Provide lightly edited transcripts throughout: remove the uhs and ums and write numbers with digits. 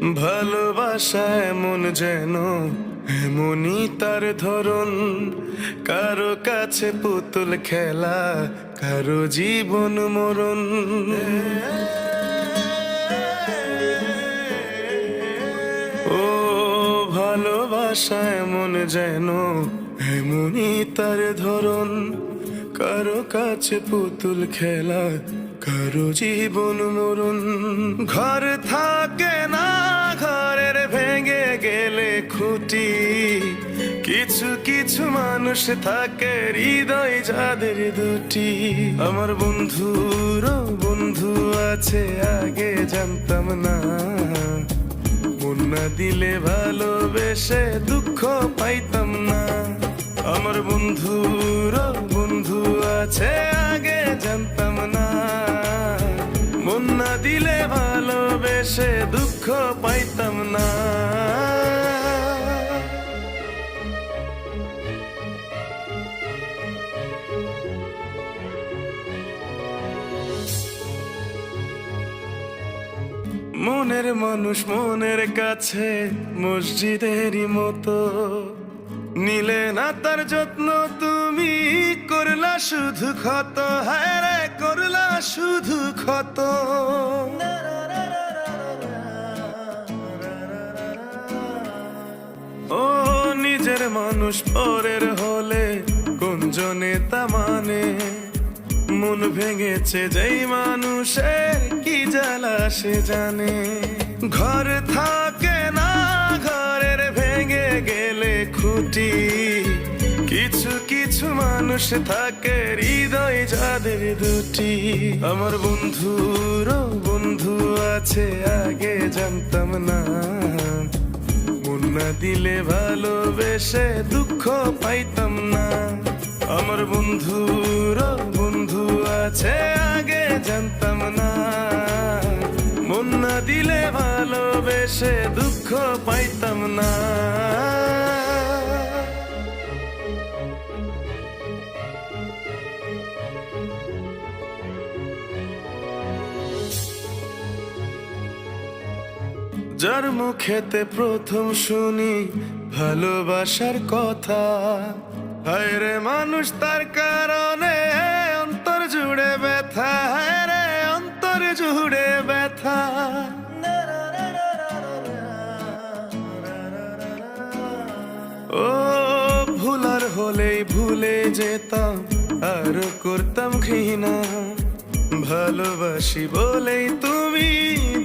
ভালোবাসা এমন যেন এমনই তার ধরন, কারো কাছে পুতুল খেলা, কারো জীবন মরণ। ও ভালোবাসা এমন যেন এমনই তার ধরন, কারো কাছে পুতুল খেলা, কারো জীবন মরণ। ঘর থাকে না, ঘরের ভেঙে গেলে খুঁটি, কিছু কিছু মানুষ থাকে হৃদয় যাদের দুটি। আমার বন্ধুর বন্ধু আছে আগে জানতাম না, মন না দিলে ভালোবেসে দুঃখ পাইতাম না। আমার বন্ধুর বন্ধু আছে আগে জানতাম না, মন না দিলে ভালোবেসে দুঃখ পাইতাম না। মনের মানুষ মনের কাছে মসজিদেরই মতো, নিলে না তার যত্ন তুমি, করলা শুধু ক্ষত। হায় রে করলা শুধু ক্ষত। ও নিজের মানুষ পরের হলে কোন জনে তা মানে, মন ভেঙেছে যেই মানুষের কি জ্বালা সে জানে। ঘর থাকে না, ঘরের ভেঙে গেলে খুঁটি, কিছু কিছু মানুষ থাকে হৃদয় যাদের দুটি। আমার বন্ধুর বন্ধু আছে আগে জানতাম না, মন না দিলে ভালোবেসে দুঃখ পাইতাম না। আমার বন্ধুর বন্ধু আছে আগে জানতাম না, মন না দিলে ভালোবেসে দুঃখ পাইতাম না। যার মুখেতে প্রথম শুনি ভালোবাসার কথা, হায় রে মানুষ তার কারণে অন্তর জুড়ে ব্যথা। হায় রে অন্তর জুড়ে ব্যথা। ও ভুলার হলেই ভুলে যেতাম, আর করতাম ঘৃণা। ভালোবাসি বলেই তুমি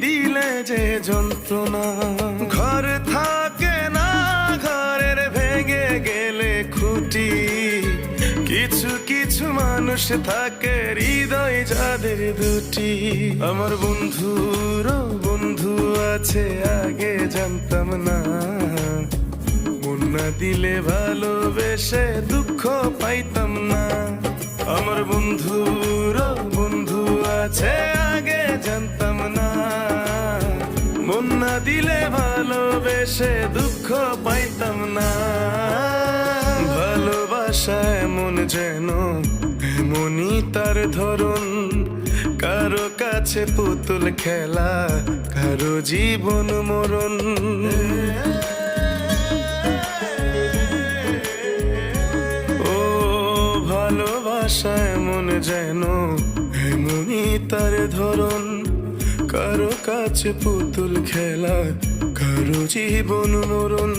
দিলে যে যন্ত্রণা। ঘর থাকে না, ঘরের ভেঙে গেলে খুঁটি, কিছু কিছু মানুষ থাকে হৃদয় যাদের দুটি। আমার বন্ধুর বন্ধু আছে আগে জানতাম না, মন না দিলে ভালোবেসে দুঃখ পাইতাম না। আমার বন্ধুর বন্ধু আছে আগে জানতাম না, মন না দিলে ভালোবেসে দুঃখ পাইতাম না। ভালোবাসা এমন যেন এমনই তার ধরন, কারো কাছে পুতুল খেলা, কারো জীবন মরণ। ও ভালোবাসা এমন যেন এমনই তার ধরন, কারো কাছে পুতুল খেলা, কারো জীবন মরণ।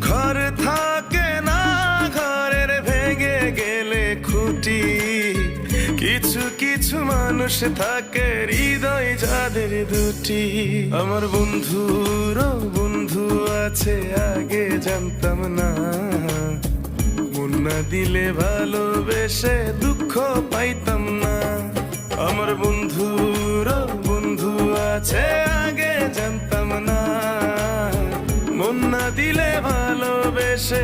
ঘর থাকে না, ঘরের ভেঙে গেলে খুঁটি, কিছু কিছু মানুষ থাকে হৃদয় যাদের দুটি। আমার বন্ধুর বন্ধু আছে আগে জানতাম না, মন না দিলে ভালোবেসে দুঃখ পাইতাম না। আমার বন্ধুর বন্ধু আছে আগে জানতাম না, মন না দিলে ভালোবেসে